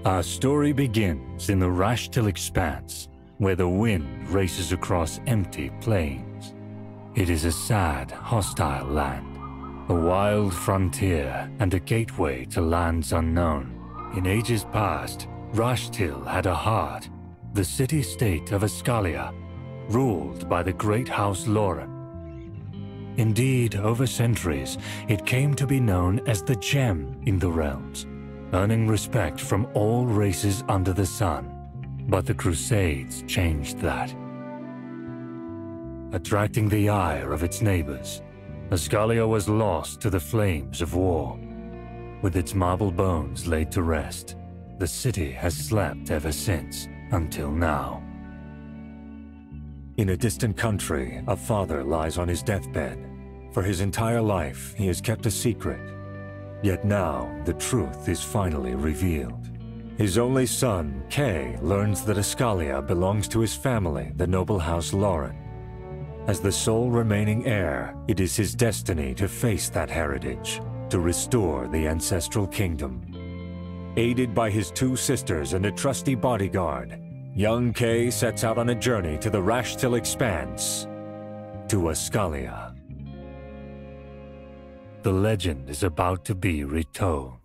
Our story begins in the Rashtil Expanse, where the wind races across empty plains. It is a sad, hostile land, a wild frontier and a gateway to lands unknown. In ages past, Rashtil had a heart, the city-state of Regalia, ruled by the great House Lauren. Indeed, over centuries, it came to be known as the Gem in the realms, earning respect from all races under the sun. But the Crusades changed that. Attracting the ire of its neighbors, Regalia was lost to the flames of war. With its marble bones laid to rest, the city has slept ever since, until now. In a distant country, a father lies on his deathbed. For his entire life, he has kept a secret. Yet now, the truth is finally revealed. His only son, Kay, learns that Regalia belongs to his family, the noble House Lauren. As the sole remaining heir, it is his destiny to face that heritage, to restore the ancestral kingdom. Aided by his two sisters and a trusty bodyguard, young Kay sets out on a journey to the Rashtil Expanse, to Regalia. The legend is about to be retold.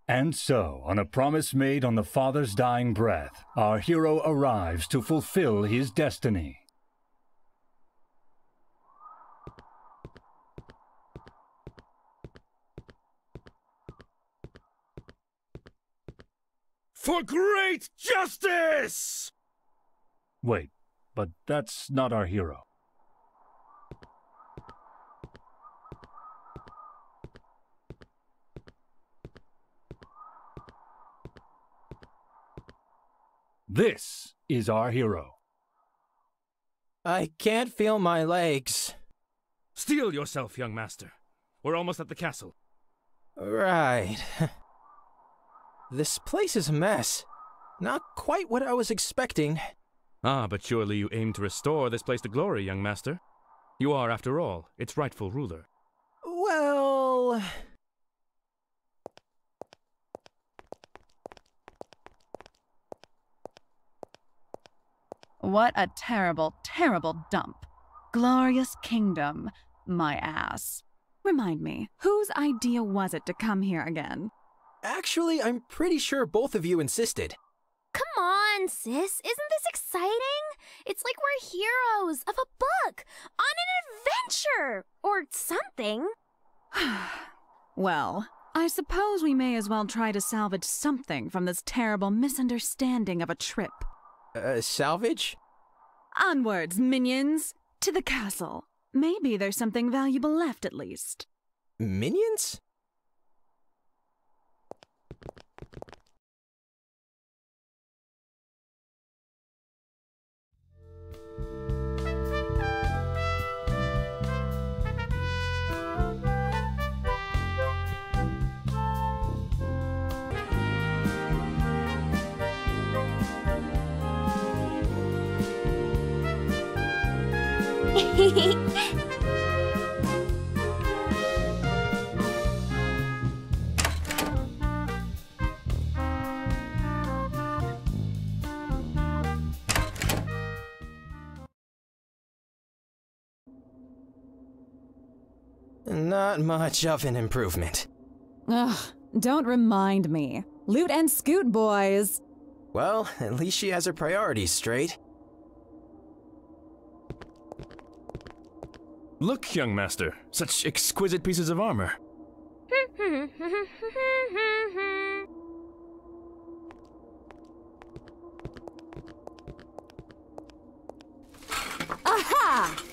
And so, on a promise made on the father's dying breath, our hero arrives to fulfill his destiny. For great justice! Wait, but that's not our hero. This is our hero. I can't feel my legs. Steel yourself, young master. We're almost at the castle. Right. This place is a mess. Not quite what I was expecting. Ah, but surely you aim to restore this place to glory, young master. You are, after all, its rightful ruler. Well... What a terrible, terrible dump. Glorious kingdom, my ass. Remind me, whose idea was it to come here again? Actually, I'm pretty sure both of you insisted. Come on, sis. Isn't this exciting? It's like we're heroes of a book, on an adventure, or something. Well, I suppose we may as well try to salvage something from this terrible misunderstanding of a trip. Salvage? Onwards, minions! To the castle. Maybe there's something valuable left at least. Minions? Not much of an improvement. Ugh, don't remind me. Loot and scoot, boys! Well, at least she has her priorities straight. Look, young master, such exquisite pieces of armor. Aha!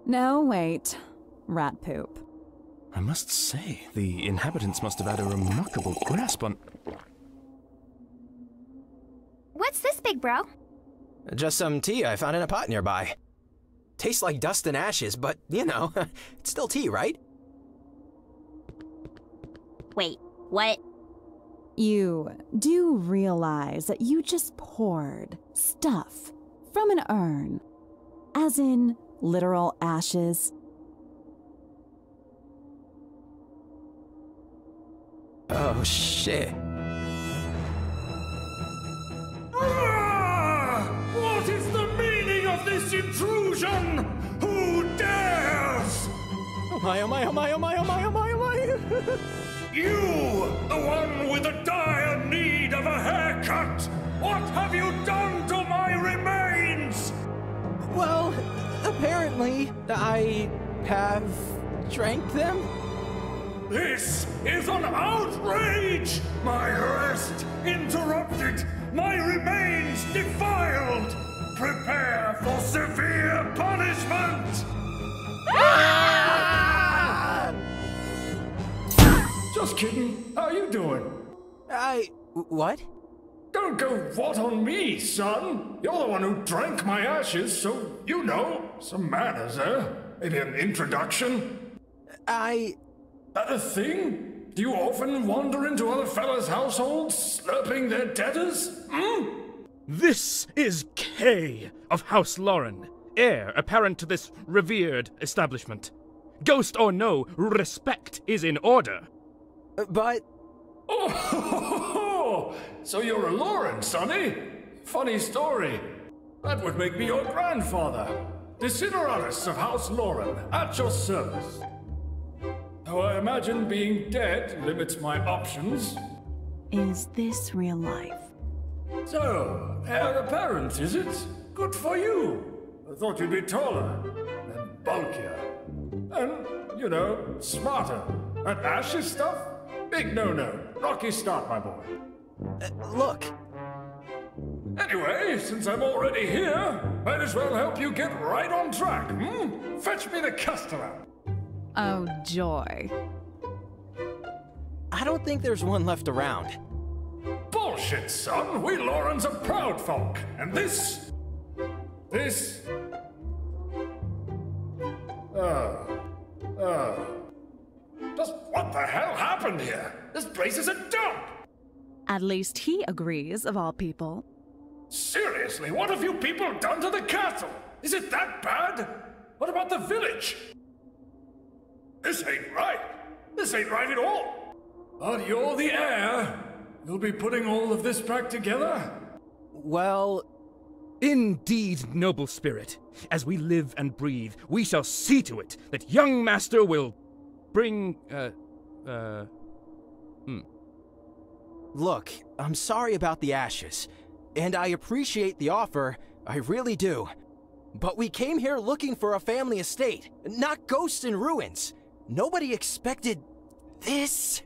No, wait. Rat poop. I must say, the inhabitants must have had a remarkable grasp on... What's this, big bro? Just some tea I found in a pot nearby. Tastes like dust and ashes, but, you know, it's still tea, right? Wait, what? You do realize that you just poured stuff from an urn, as in literal ashes? Oh, shit. What is the meaning of this intrusion? Who dares? Oh my, oh my, oh my, oh my, oh my, oh my, oh my. You, the one with the dire need of a haircut! What have you done to my remains? Well, apparently, I have drank them. This is an outrage! My rest interrupted, my remains defiled! Prepare for severe punishment! Just kidding. How you doing? What? Don't go what on me, son. You're the one who drank my ashes, so you know. Some manners, eh? Maybe an introduction? That a thing? Do you often wander into other fellas' households, slurping their debtors? This is Kay of House Lauren, heir apparent to this revered establishment. Ghost or no, respect is in order. But... Oh, so you're a Lauren, sonny? Funny story. That would make me your grandfather. Desideratus of House Lauren, at your service. Though I imagine being dead limits my options. Is this real life? So, heir apparent, is it? Good for you. I thought you'd be taller, and bulkier, and, you know, smarter. That ashes stuff? Big no-no. Rocky start, my boy. Look. Anyway, since I'm already here, might as well help you get right on track, Fetch me the customer. Oh, joy. I don't think there's one left around. Bullshit, son. We Laurens are proud folk. And this... Just what the hell happened here? This place is a dump! At least he agrees, of all people. Seriously, what have you people done to the castle? Is it that bad? What about the village? This ain't right. This ain't right at all. But you're the heir. You'll be putting all of this back together? Well... Indeed, noble spirit. As we live and breathe, we shall see to it that young master will bring, Look, I'm sorry about the ashes. And I appreciate the offer, I really do. But we came here looking for a family estate, not ghosts in ruins. Nobody expected this.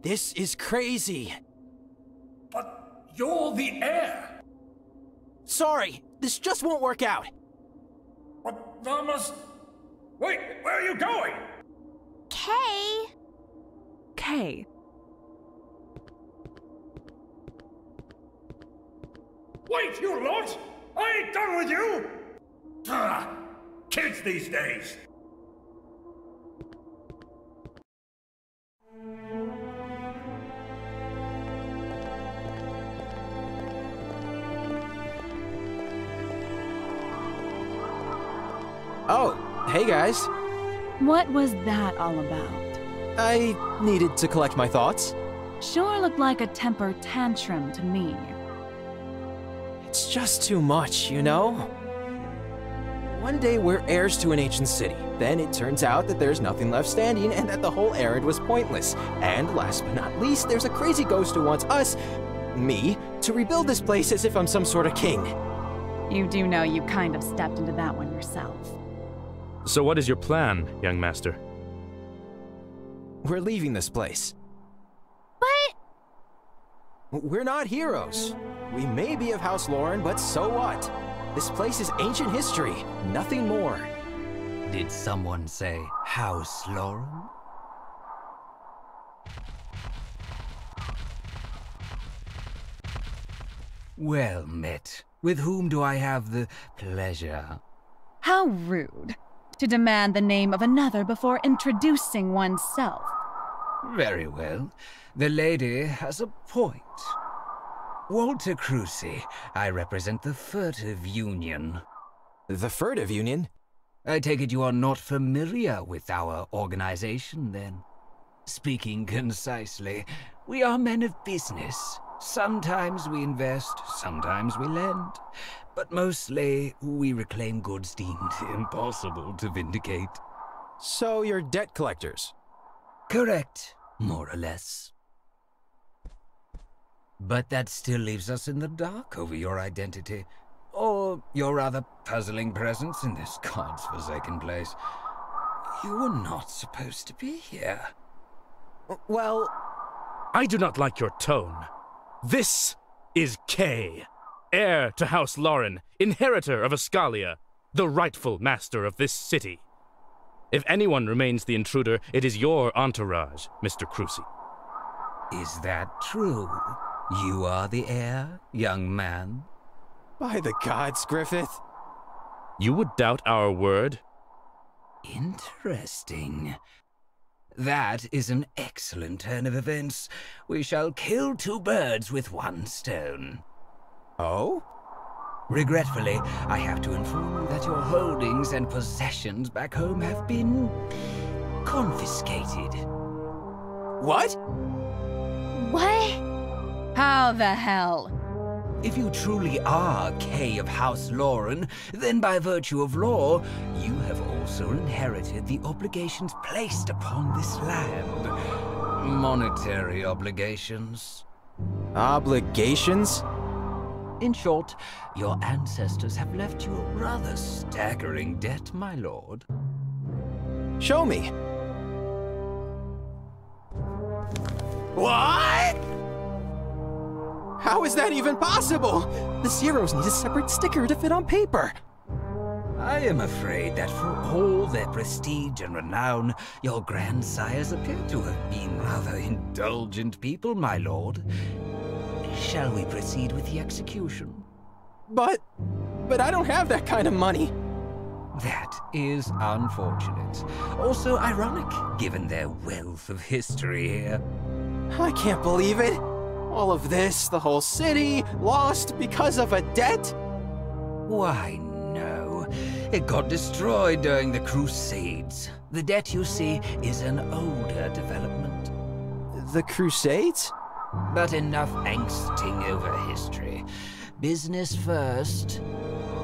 This is crazy. But you're the heir. Sorry, this just won't work out. But I must... Wait, where are you going? Kay? Kay. Wait, you lot! I ain't done with you! Kids these days! Oh, hey guys. What was that all about? I needed to collect my thoughts. Sure looked like a temper tantrum to me. It's just too much, you know? One day we're heirs to an ancient city. Then it turns out that there's nothing left standing and that the whole errand was pointless. And last but not least, there's a crazy ghost who wants us, me, to rebuild this place as if I'm some sort of king. You do know you kind of stepped into that one yourself. So what is your plan, young master? We're leaving this place. But... We're not heroes. We may be of House Lauren, but so what? This place is ancient history, nothing more. Did someone say House Lauren? Well met. With whom do I have the pleasure? How rude to demand the name of another before introducing oneself. Very well. The lady has a point. Walter Crucy, I represent the Furtive Union. The Furtive Union? I take it you are not familiar with our organization, then? Speaking concisely, we are men of business. Sometimes we invest, sometimes we lend. But mostly, we reclaim goods deemed impossible to vindicate. So you're debt collectors? Correct, more or less. But that still leaves us in the dark over your identity. Or your rather puzzling presence in this God's forsaken place. You were not supposed to be here. Well... I do not like your tone. This is Kay, heir to House Lauren, inheritor of Regalia, the rightful master of this city. If anyone remains the intruder, it is your entourage, Mr. Crucy. Is that true? You are the heir, young man? By the gods, Griffith. You would doubt our word? Interesting. That is an excellent turn of events. We shall kill two birds with one stone. Oh? Regretfully, I have to inform you that your holdings and possessions back home have been confiscated. What? What? How the hell? If you truly are Kay of House Lauren, then by virtue of law, you have also inherited the obligations placed upon this land. Monetary obligations. Obligations? In short, your ancestors have left you a rather staggering debt, my lord. Show me. What? How is that even possible? The zeros need a separate sticker to fit on paper. I am afraid that for all their prestige and renown, your grandsires appear to have been rather indulgent people, my lord. Shall we proceed with the execution? But I don't have that kind of money. That is unfortunate. Also ironic, given their wealth of history here. I can't believe it. All of this, the whole city, lost because of a debt? Why, no. It got destroyed during the Crusades. The debt, you see, is an older development. The Crusades? But enough angsting over history. Business first.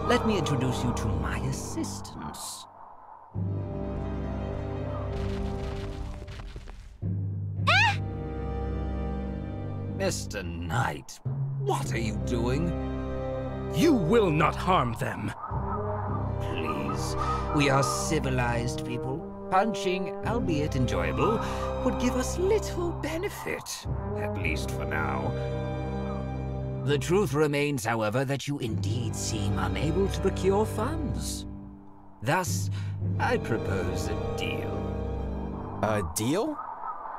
Let me introduce you to my assistants. Mr. Knight, what are you doing? You will not harm them. Please, we are civilized people. Punching, albeit enjoyable, would give us little benefit, at least for now. The truth remains, however, that you indeed seem unable to procure funds. Thus, I propose a deal. A deal?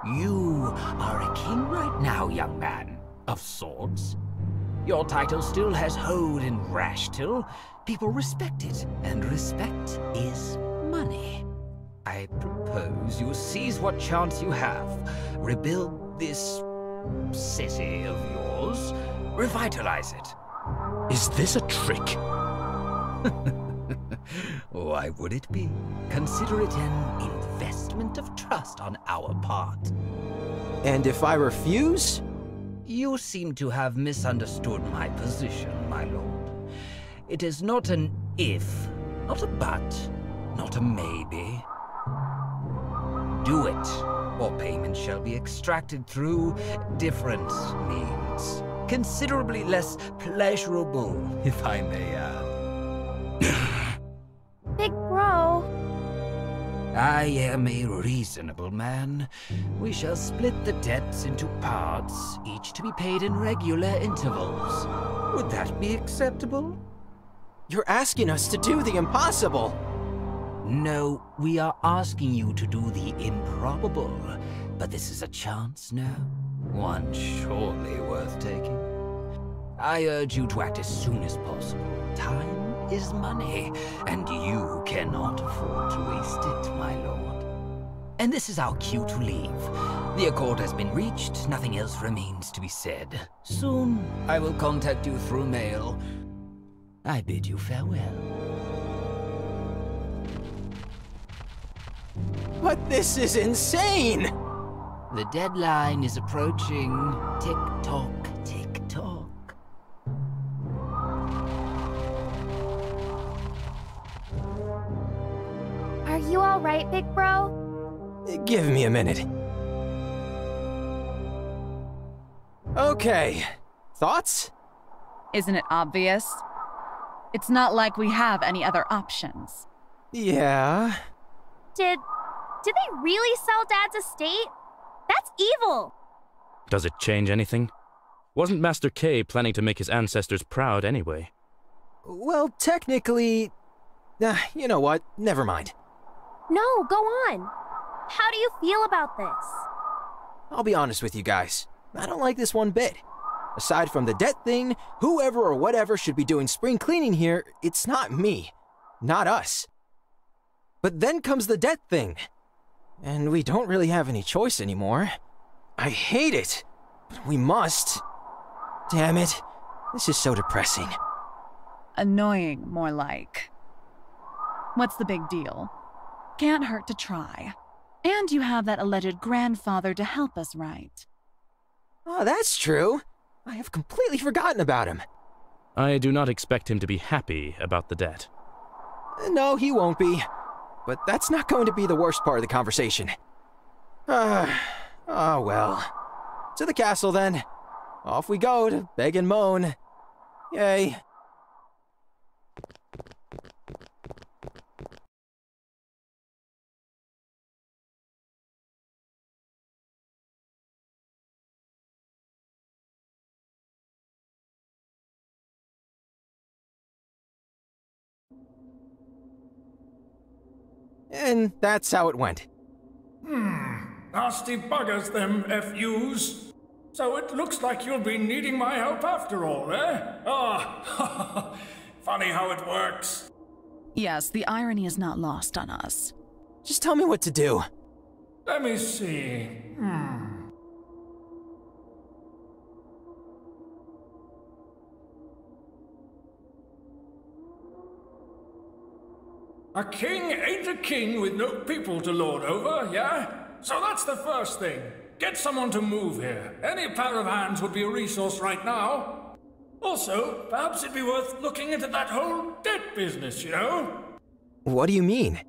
You are a king right now, young man, of sorts. Your title still has hold in Rashtil. People respect it, and respect is money. I propose you seize what chance you have. Rebuild this city of yours. Revitalize it. Is this a trick? Why would it be? Consider it an investment of trust on our part. And if I refuse? You seem to have misunderstood my position, my lord. It is not an if, not a but, not a maybe. Do it, or payment shall be extracted through different means. Considerably less pleasurable, if I may add. Big bro. I am a reasonable man. We shall split the debts into parts, each to be paid in regular intervals. Would that be acceptable? You're asking us to do the impossible. No, we are asking you to do the improbable. But this is a chance now, one surely worth taking. I urge you to act as soon as possible. Time is money, and you cannot afford to waste it, my lord. And this is our cue to leave. The accord has been reached, nothing else remains to be said. Soon, I will contact you through mail. I bid you farewell. But this is insane! The deadline is approaching. Tick-tock, tick-tock. Are you alright, big bro? Give me a minute. Okay. Thoughts? Isn't it obvious? It's not like we have any other options. Yeah. Did they really sell Dad's estate? That's evil! Does it change anything? Wasn't Master K planning to make his ancestors proud anyway? Well, technically... you know what? Never mind. No, go on. How do you feel about this? I'll be honest with you guys. I don't like this one bit. Aside from the debt thing, whoever or whatever should be doing spring cleaning here, it's not me. Not us. But then comes the debt thing. And we don't really have any choice anymore. I hate it. But we must. Damn it. This is so depressing. Annoying, more like. What's the big deal? Can't hurt to try. And you have that alleged grandfather to help us, right? Oh, that's true. I have completely forgotten about him. I do not expect him to be happy about the debt. No, he won't be. But that's not going to be the worst part of the conversation. Oh well. To the castle, then. Off we go to beg and moan. Yay. And that's how it went. Nasty buggers, them FUs. So it looks like you'll be needing my help after all, eh? Ah, funny how it works. Yes, the irony is not lost on us. Just tell me what to do. Let me see. A king ain't a king with no people to lord over, yeah? So that's the first thing. Get someone to move here. Any pair of hands would be a resource right now. Also, perhaps it'd be worth looking into that whole debt business, you know? What do you mean?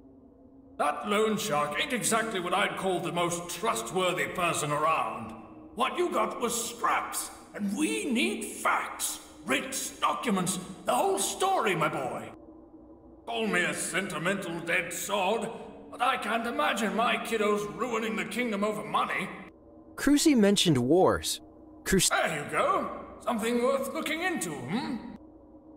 That loan shark ain't exactly what I'd call the most trustworthy person around. What you got was scraps, and we need facts, writs, documents, the whole story, my boy. Call me a sentimental dead sod, but I can't imagine my kiddos ruining the kingdom over money. Crucy mentioned wars. There you go. Something worth looking into,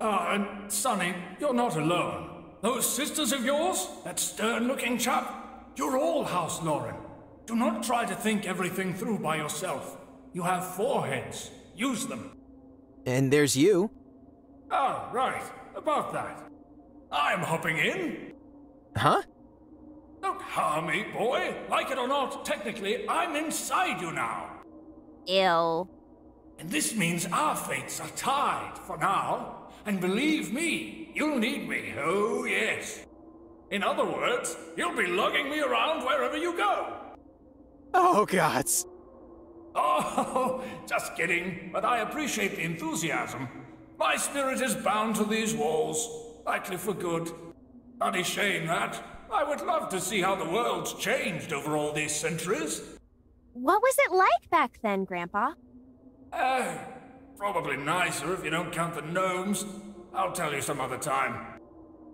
and Sonny, you're not alone. Those sisters of yours, that stern-looking chap, you're all House Lauren. Do not try to think everything through by yourself. You have 4 heads. Use them. And there's you. Ah, right. About that. I'm hopping in. Huh? Don't harm me, boy. Like it or not, technically, I'm inside you now. Ew. And this means our fates are tied for now. And believe me, you'll need me, oh yes. In other words, you'll be lugging me around wherever you go. Oh, gods. Oh, just kidding, but I appreciate the enthusiasm. My spirit is bound to these walls. Likely for good. Bloody shame that. I would love to see how the world's changed over all these centuries. What was it like back then, Grandpa? Probably nicer if you don't count the gnomes. I'll tell you some other time.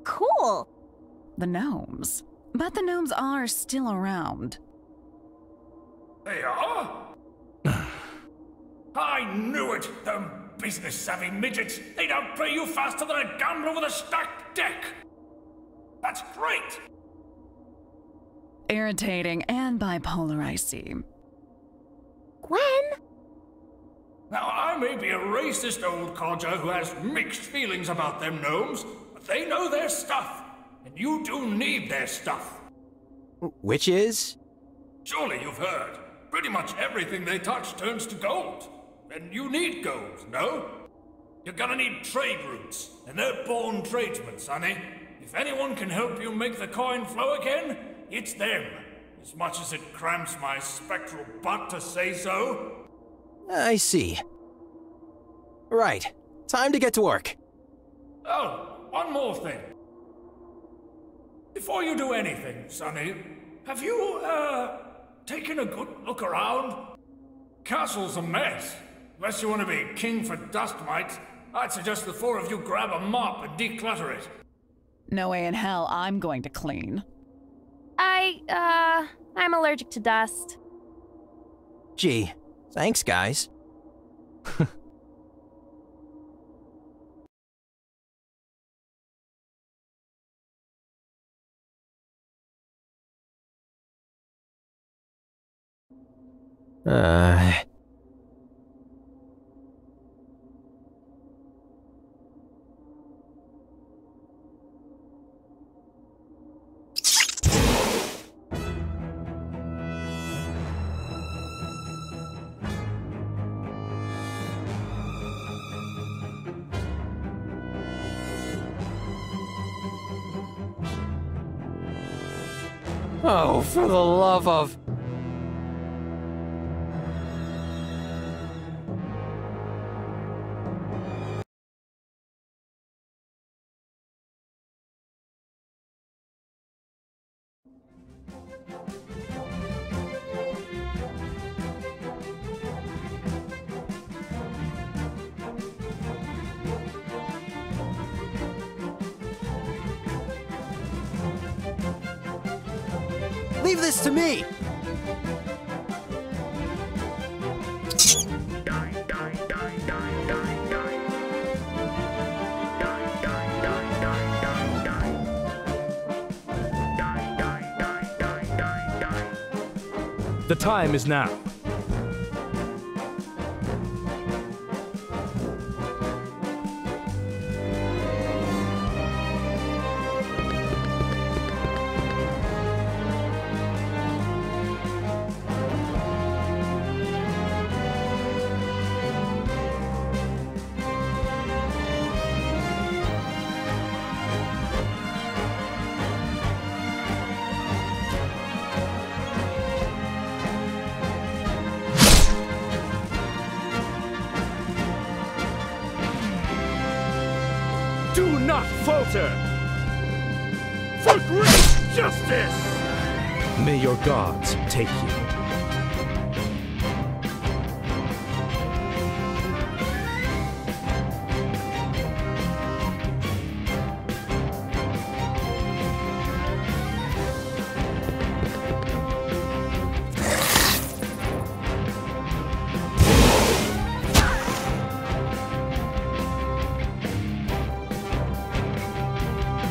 Cool. The gnomes. But the gnomes are still around. They are? I knew it! Them business-savvy midgets! They'd outplay you faster than a gambler with a stacked deck! That's great! Irritating and bipolar, I see. Gwen? Now, I may be a racist old codger who has mixed feelings about them gnomes, but but they know their stuff, and you do need their stuff. Which is? Surely you've heard. Pretty much everything they touch turns to gold. And you need gold, no? You're gonna need trade routes, and they're born tradesmen, sonny. If anyone can help you make the coin flow again, it's them. As much as it cramps my spectral butt to say so. I see. Right. Time to get to work. Oh, one more thing. Before you do anything, sonny, have you, taken a good look around? Castle's a mess. Unless you want to be king for dust mites, I'd suggest the four of you grab a mop and declutter it. No way in hell I'm going to clean. I'm allergic to dust. Gee, thanks, guys. Oh, for the love of... Leave this to me! The time is now. Do not falter! For great justice! May your gods take you.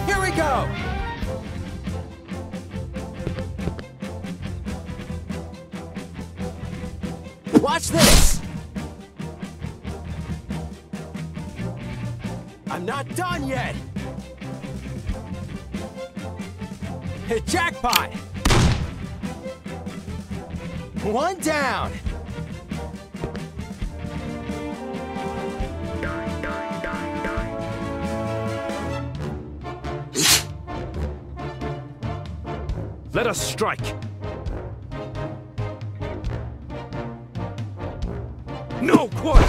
Here we go! Watch this! I'm not done yet! Jackpot! One down! Let us strike! No quarter!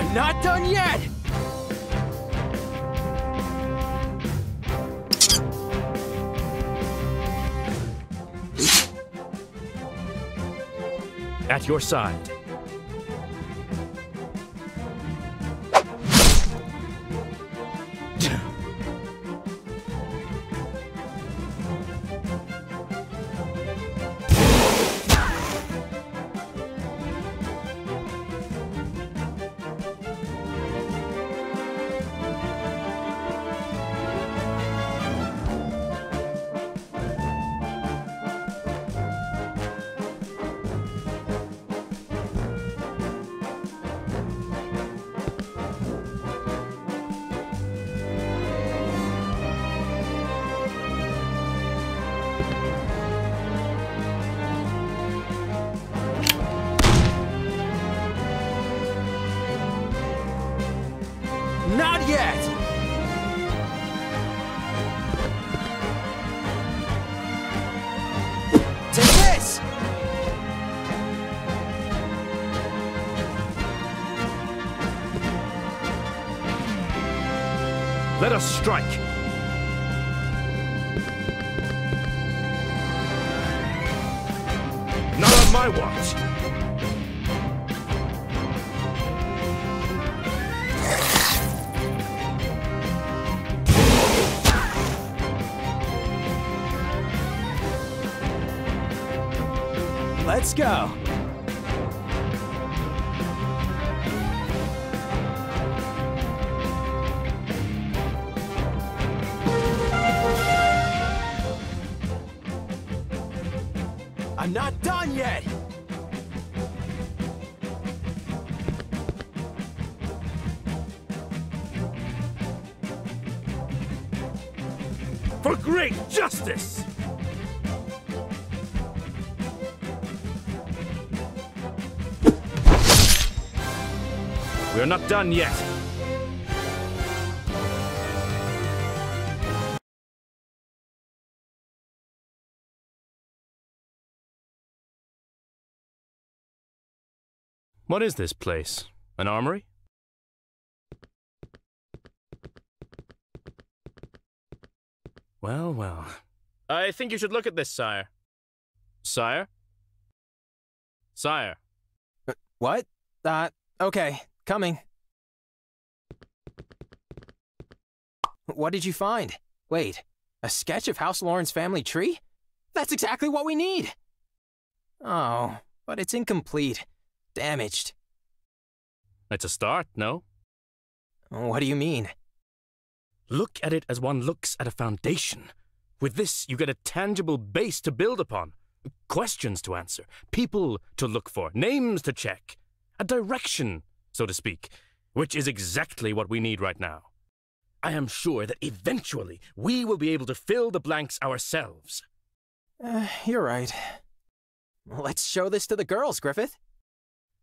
I'm not done yet! At your side. Not yet! Take this! Let us strike. Not on my watch. Let's go! I'm not done yet! For great justice! We're not done yet. What is this place? An armory? Well, well. I think you should look at this, sire. Sire? Sire. What? Okay, coming. What did you find? Wait, a sketch of House Lauren's family tree? That's exactly what we need! Oh, but it's incomplete. Damaged. It's a start, no? What do you mean? Look at it as one looks at a foundation. With this, you get a tangible base to build upon. Questions to answer, people to look for, names to check. A direction, so to speak, which is exactly what we need right now. I am sure that eventually we will be able to fill the blanks ourselves. You're right. Let's show this to the girls, Griffith.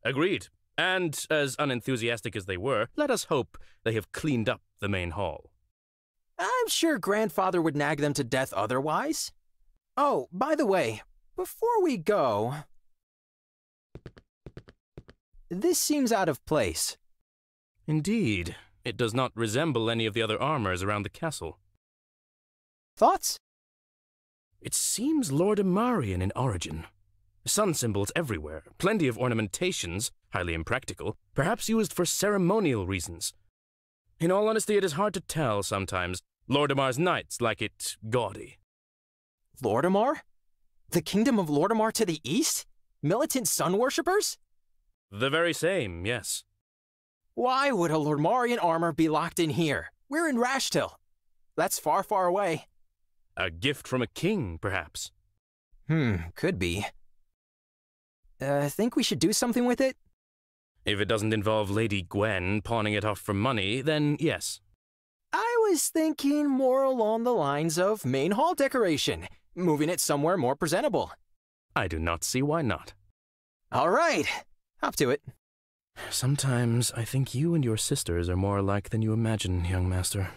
Agreed. And as unenthusiastic as they were, let us hope they have cleaned up the main hall. I'm sure Grandfather would nag them to death otherwise. Oh, by the way, before we go... This seems out of place. Indeed. It does not resemble any of the other armors around the castle. Thoughts? It seems Lordimarian in origin. Sun symbols everywhere, plenty of ornamentations, highly impractical, perhaps used for ceremonial reasons. In all honesty, it is hard to tell sometimes. Lordamar's knights like it gaudy. Lordimar? The kingdom of Lordimar to the east? Militant sun worshippers? The very same, yes. Why would a Lordmarian armor be locked in here? We're in Rashtil. That's far, far away. A gift from a king, perhaps. Could be. Think we should do something with it? If it doesn't involve Lady Gwen pawning it off for money, then yes. I was thinking more along the lines of main hall decoration, moving it somewhere more presentable. I do not see why not. All right, hop to it. Sometimes I think you and your sisters are more alike than you imagine, young master.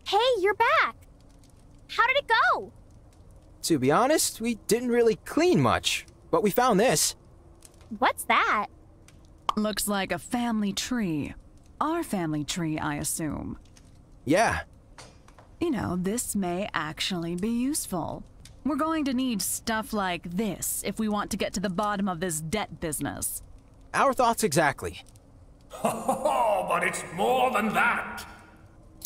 Hey, you're back! How did it go? To be honest, we didn't really clean much, but we found this. What's that? Looks like a family tree. Our family tree, I assume. Yeah. You know, this may actually be useful. We're going to need stuff like this if we want to get to the bottom of this debt business. Our thoughts exactly. Oh, but it's more than that.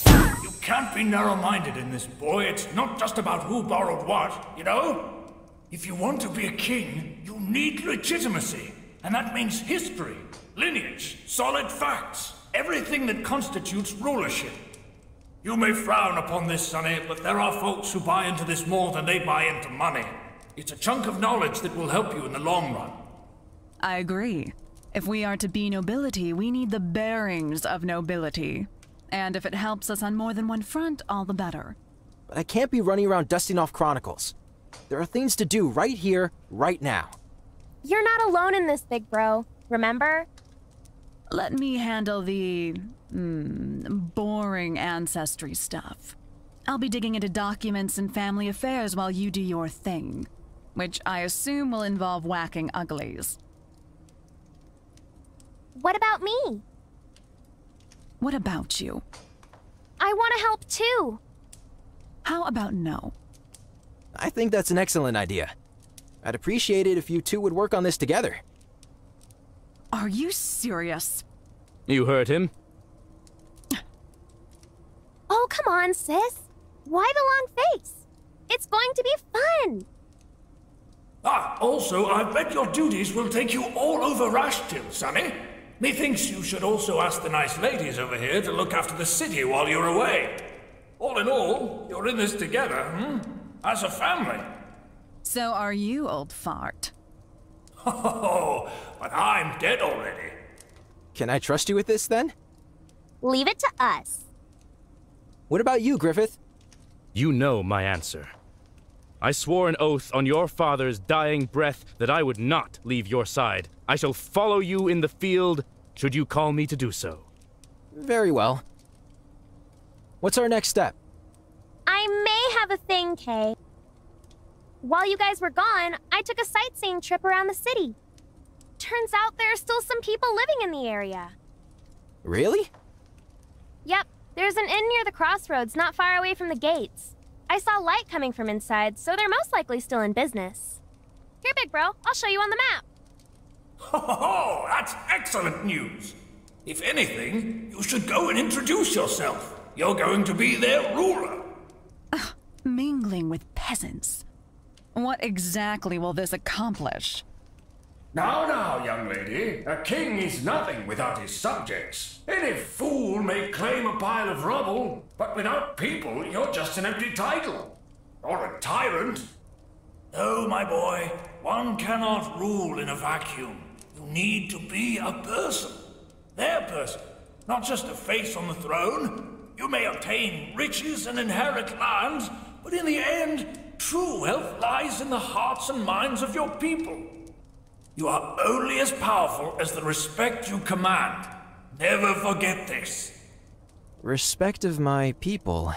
You can't be narrow-minded in this, boy. It's not just about who borrowed what, you know? If you want to be a king, you need legitimacy. And that means history, lineage, solid facts, everything that constitutes rulership. You may frown upon this, Sonny, but there are folks who buy into this more than they buy into money. It's a chunk of knowledge that will help you in the long run. I agree. If we are to be nobility, we need the bearings of nobility. And if it helps us on more than one front, all the better. But I can't be running around dusting off chronicles. There are things to do right here, right now. You're not alone in this, big bro. Remember? Let me handle the boring ancestry stuff. I'll be digging into documents and family affairs while you do your thing, which I assume will involve whacking uglies. What about me? What about you? I want to help too. How about no? I think that's an excellent idea. I'd appreciate it if you two would work on this together. Are you serious? You heard him. Oh, come on, sis. Why the long face? It's going to be fun. Also, I bet your duties will take you all over Rashtil, Sonny. Methinks you should also ask the nice ladies over here to look after the city while you're away. All in all, you're in this together, as a family. So are you, old fart. Oh, but I'm dead already. Can I trust you with this, then? Leave it to us. What about you, Griffith? You know my answer. I swore an oath on your father's dying breath that I would not leave your side. I shall follow you in the field, should you call me to do so. Very well. What's our next step? I may have a thing, Kay. While you guys were gone, I took a sightseeing trip around the city. Turns out there are still some people living in the area. Really? Yep, there's an inn near the crossroads not far away from the gates. I saw light coming from inside, so they're most likely still in business. Here, big bro, I'll show you on the map. Oh, that's excellent news. If anything, you should go and introduce yourself. You're going to be their ruler. Mingling with peasants. What exactly will this accomplish? Now, young lady, a king is nothing without his subjects. Any fool may claim a pile of rubble, but without people, you're just an empty title. Or a tyrant. No, my boy, one cannot rule in a vacuum. You need to be a person. Their person, not just a face on the throne. You may obtain riches and inherit lands, but in the end, true wealth lies in the hearts and minds of your people. You are only as powerful as the respect you command. Never forget this. Respect of my people.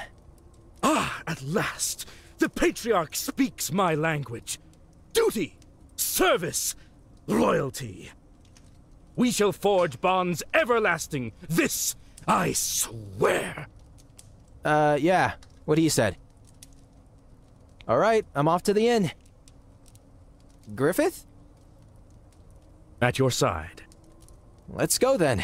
Ah, at last! The Patriarch speaks my language. Duty, service, loyalty. We shall forge bonds everlasting. This I swear. Yeah, what he said. All right, I'm off to the inn. Griffith? At your side. Let's go then.